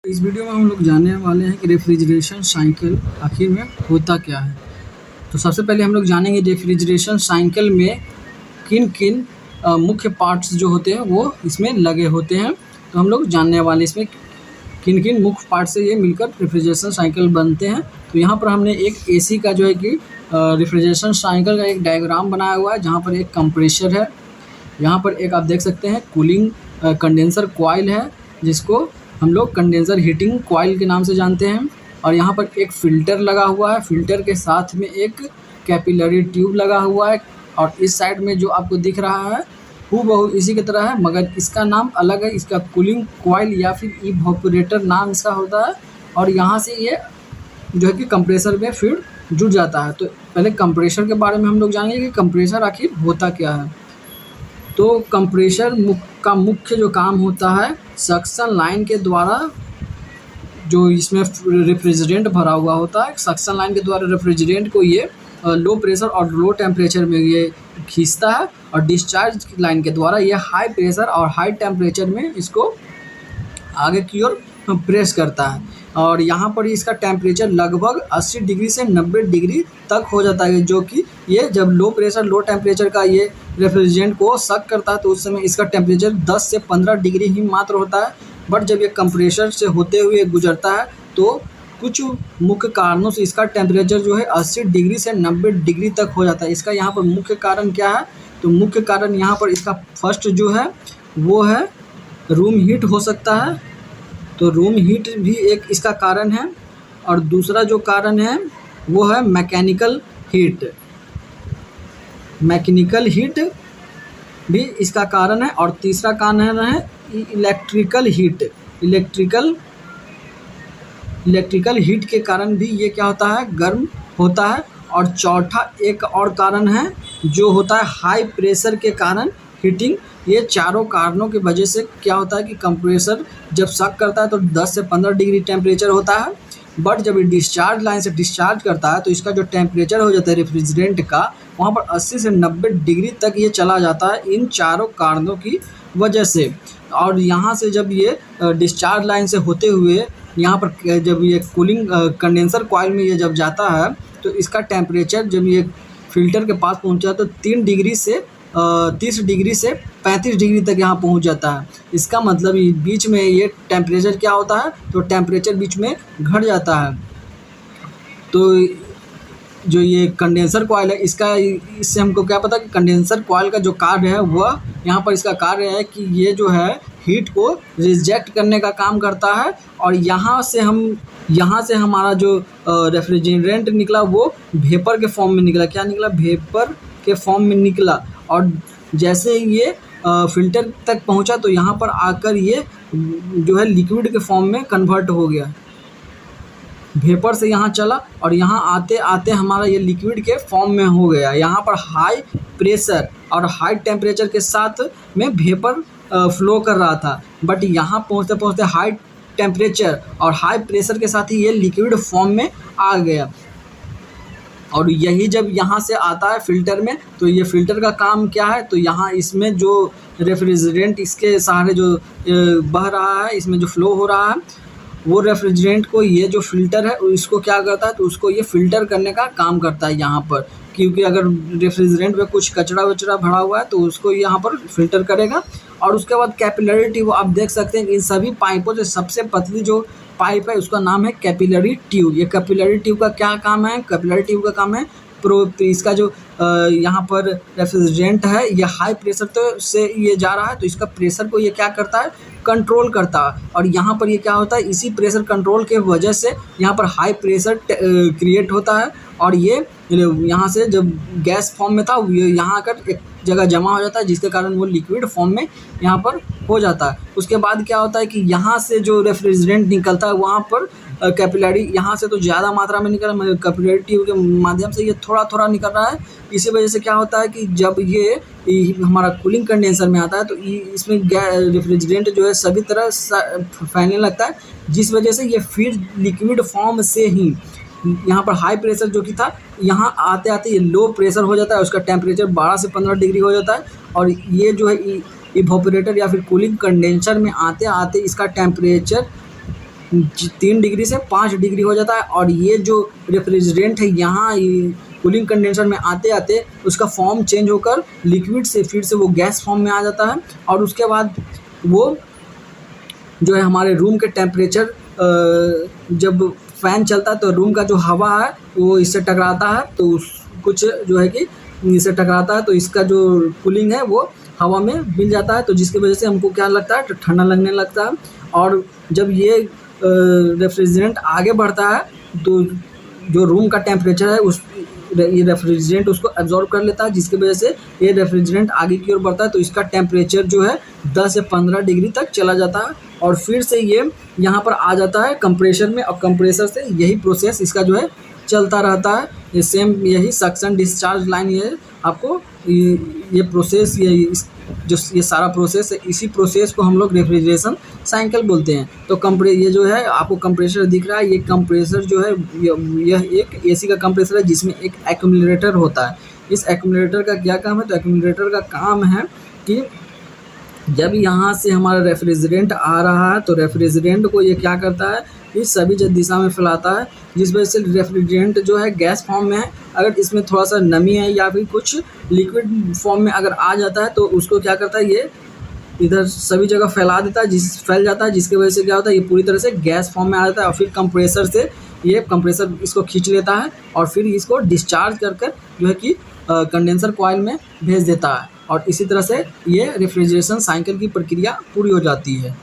इस वीडियो में हम लोग जानने वाले हैं कि रेफ्रिजरेशन साइकिल आखिर में होता क्या है। तो सबसे पहले हम लोग जानेंगे रेफ्रिजरेशन साइकिल में किन किन मुख्य पार्ट्स जो होते हैं वो इसमें लगे होते हैं। तो हम लोग जानने वाले इसमें किन किन मुख्य पार्ट से ये मिलकर रेफ्रिजरेशन साइकिल बनते हैं। तो यहाँ पर हमने एक एसी का जो है कि रेफ्रिजरेशन साइकिल का एक डायग्राम बनाया हुआ है, जहाँ पर एक कंप्रेसर है, यहाँ पर एक आप देख सकते हैं कूलिंग कंडेंसर कॉइल है, जिसको हम लोग कंडेंसर हीटिंग कॉइल के नाम से जानते हैं। और यहाँ पर एक फ़िल्टर लगा हुआ है, फ़िल्टर के साथ में एक कैपिलरी ट्यूब लगा हुआ है। और इस साइड में जो आपको दिख रहा है हूबहू इसी की तरह है, मगर इसका नाम अलग है। इसका कूलिंग कॉइल या फिर इवैपोरेटर नाम इसका होता है। और यहाँ से ये जो है कि कंप्रेसर में फिर जुड़ जाता है। तो पहले कंप्रेसर के बारे में हम लोग जानेंगे कि कंप्रेसर आखिर होता क्या है। तो कंप्रेसर का मुख्य जो काम होता है, सक्शन लाइन के द्वारा जो इसमें रेफ्रिजरेंट भरा हुआ होता है, सक्शन लाइन के द्वारा रेफ्रिजरेंट को ये लो प्रेशर और लो टेम्परेचर में ये खींचता है, और डिस्चार्ज लाइन के द्वारा ये हाई प्रेशर और हाई टेम्परेचर में इसको आगे की ओर प्रेस करता है। और यहाँ पर इसका टेम्परेचर लगभग 80 डिग्री से 90 डिग्री तक हो जाता है, जो कि ये जब लो प्रेशर लो टेम्परेचर का ये रेफ्रिजरेंट को सक करता है तो उस समय इसका टेम्परेचर 10 से 15 डिग्री ही मात्र होता है। बट जब ये कंप्रेसर से होते हुए गुजरता है तो कुछ मुख्य कारणों से इसका टेम्परेचर जो है 80 डिग्री से 90 डिग्री तक हो जाता है। इसका यहाँ पर मुख्य कारण क्या है? तो मुख्य कारण यहाँ पर इसका फर्स्ट जो है वो है रूम हीट हो सकता है। तो रूम हीट भी एक इसका कारण है। और दूसरा जो कारण है वो है मैकेनिकल हीट। मैकेनिकल हीट भी इसका कारण है। और तीसरा कारण है इलेक्ट्रिकल हीट। इलेक्ट्रिकल हीट के कारण भी ये क्या होता है, गर्म होता है। और चौथा एक और कारण है जो होता है हाई प्रेशर के कारण हीटिंग। ये चारों कारणों की वजह से क्या होता है कि कंप्रेसर जब सक करता है तो 10 से 15 डिग्री टेम्परेचर होता है। बट जब ये डिस्चार्ज लाइन से डिस्चार्ज करता है तो इसका जो टेम्परेचर हो जाता है रेफ्रिजरेंट का, वहाँ पर 80 से 90 डिग्री तक ये चला जाता है, इन चारों कारणों की वजह से। और यहाँ से जब ये डिस्चार्ज लाइन से होते हुए यहाँ पर जब ये कूलिंग कंडेंसर कॉइल में ये जब जाता है तो इसका टेम्परेचर जब ये फ़िल्टर के पास पहुँचा तो 3 डिग्री से 30 डिग्री से 35 डिग्री तक यहाँ पहुँच जाता है। इसका मतलब बीच में ये टेम्परेचर क्या होता है, तो टेम्परेचर बीच में घट जाता है। तो जो ये कंडेंसर कॉइल है इससे हमको क्या पता कि कंडेंसर कॉइल का जो कार्य है वह यहाँ पर इसका कार्य है कि ये जो है हीट को रिजेक्ट करने का काम करता है। और यहाँ से हमारा जो रेफ्रिजरेंट निकला वो वेपर के फॉर्म में निकला। क्या निकला? वेपर के फॉर्म में निकला। और जैसे ही ये फ़िल्टर तक पहुँचा तो यहाँ पर आकर ये जो है लिक्विड के फॉर्म में कन्वर्ट हो गया। वेपर से यहाँ चला और यहाँ आते आते हमारा ये लिक्विड के फॉर्म में हो गया। यहाँ पर हाई प्रेशर और हाई टेम्परेचर के साथ में वेपर फ्लो कर रहा था, बट यहाँ पहुँचते पहुँचते हाई टेम्परेचर और हाई प्रेशर के साथ ही ये लिक्विड फॉर्म में आ गया। और यही जब यहाँ से आता है फ़िल्टर में, तो ये फ़िल्टर का काम क्या है, तो यहाँ इसमें जो रेफ्रिजरेंट इसके सहारे जो बह रहा है, इसमें जो फ़्लो हो रहा है, वो रेफ्रिजरेंट को ये जो फ़िल्टर है इसको क्या करता है, तो उसको ये फ़िल्टर करने का काम करता है यहाँ पर। क्योंकि अगर रेफ्रिजरेंट में कुछ कचरा वचरा भरा हुआ है तो उसको यहाँ पर फ़िल्टर करेगा। और उसके बाद कैपिलरी ट्यूब आप देख सकते हैं कि इन सभी पाइपों से सबसे पतली जो पाइप है उसका नाम है कैपिलरी ट्यूब। ये कैपिलरी ट्यूब का क्या काम है? कैपिलरी ट्यूब का काम है इसका जो यहाँ पर रेफ्रिजरेंट है ये हाई प्रेशर तो से ये जा रहा है, तो इसका प्रेशर को ये क्या करता है, कंट्रोल करता है। और यहाँ पर ये क्या होता है, इसी प्रेशर कंट्रोल के वजह से यहाँ पर हाई प्रेशर क्रिएट होता है। और ये यहाँ से जब गैस फॉर्म में था ये यहाँ आकर एक जगह जमा हो जाता है, जिसके कारण वो लिक्विड फॉर्म में यहाँ पर हो जाता है। उसके बाद क्या होता है कि यहाँ से जो रेफ्रिजरेंट निकलता है वहाँ पर कैपिलरी यहाँ से तो ज़्यादा मात्रा में निकल रहा है, कैपिलरी ट्यूब के माध्यम से ये थोड़ा थोड़ा निकल रहा है। इसी वजह से क्या होता है कि जब ये हमारा कूलिंग कंडेंसर में आता है तो इसमें रेफ्रिजरेंट जो है सभी तरह फैलने लगता है, जिस वजह से ये फिर लिक्विड फॉर्म से ही यहाँ पर हाई प्रेशर जो कि था यहाँ आते आते ये लो प्रेशर हो जाता है, उसका टेम्परेचर 12 से 15 डिग्री हो जाता है। और ये जो है इवेपोरेटर या फिर कूलिंग कंडेंसर में आते आते इसका टेम्परेचर 3 डिग्री से 5 डिग्री हो जाता है। और ये जो रेफ्रिजरेंट है यहाँ कूलिंग कंडेंसर में आते आते उसका फॉर्म चेंज होकर लिक्विड से फिर से वो गैस फॉर्म में आ जाता है। और उसके बाद वो जो है हमारे रूम के टेम्परेचर, जब फ़ैन चलता है तो रूम का जो हवा है वो इससे टकराता है, तो उस कुछ जो है कि इससे टकराता है तो इसका जो कूलिंग है वो हवा में मिल जाता है, तो जिसकी वजह से हमको क्या लगता है, ठंडा लगने लगता है। और जब ये रेफ्रिजरेंट आगे बढ़ता है तो जो रूम का टेम्परेचर है ये रेफ्रिजरेंट उसको एब्जॉर्ब कर लेता है, जिसकी वजह से ये रेफ्रिजरेंट आगे की ओर बढ़ता है तो इसका टेम्परेचर जो है 10 से 15 डिग्री तक चला जाता है। और फिर से ये यहाँ पर आ जाता है कंप्रेसर में, और कंप्रेसर से यही प्रोसेस इसका जो है चलता रहता है। ये सेम यही सक्शन डिस्चार्ज लाइन, ये आपको ये प्रोसेस ये सारा प्रोसेस है, इसी प्रोसेस को हम लोग रेफ्रिजरेशन साइकिल बोलते हैं। तो ये जो है आपको कंप्रेसर दिख रहा है, ये कंप्रेसर जो है यह एक एसी का कंप्रेसर है जिसमें एक एक्यूमुलेटर होता है। इस एक्यूमुलेटर का क्या काम है, तो एक्यूमुलेटर का काम है कि जब यहाँ से हमारा रेफ्रिजरेंट आ रहा है तो रेफ्रिजरेंट को ये क्या करता है, इस सभी दिशा में फैलाता है, जिस वजह से रेफ्रिजरेंट जो है गैस फॉर्म में है। अगर इसमें थोड़ा सा नमी है या फिर कुछ लिक्विड फॉर्म में अगर आ जाता है तो उसको क्या करता है, ये इधर सभी जगह फैला देता है, फैल जाता है, जिसकी वजह से क्या होता है, ये पूरी तरह से गैस फॉर्म में आ जाता है। और फिर कंप्रेसर से ये कंप्रेसर इसको खींच लेता है और फिर इसको डिस्चार्ज कर जो है कि कंडेंसर कॉइल में भेज देता है। और इसी तरह से ये रेफ्रिजरेशन साइकिल की प्रक्रिया पूरी हो जाती है।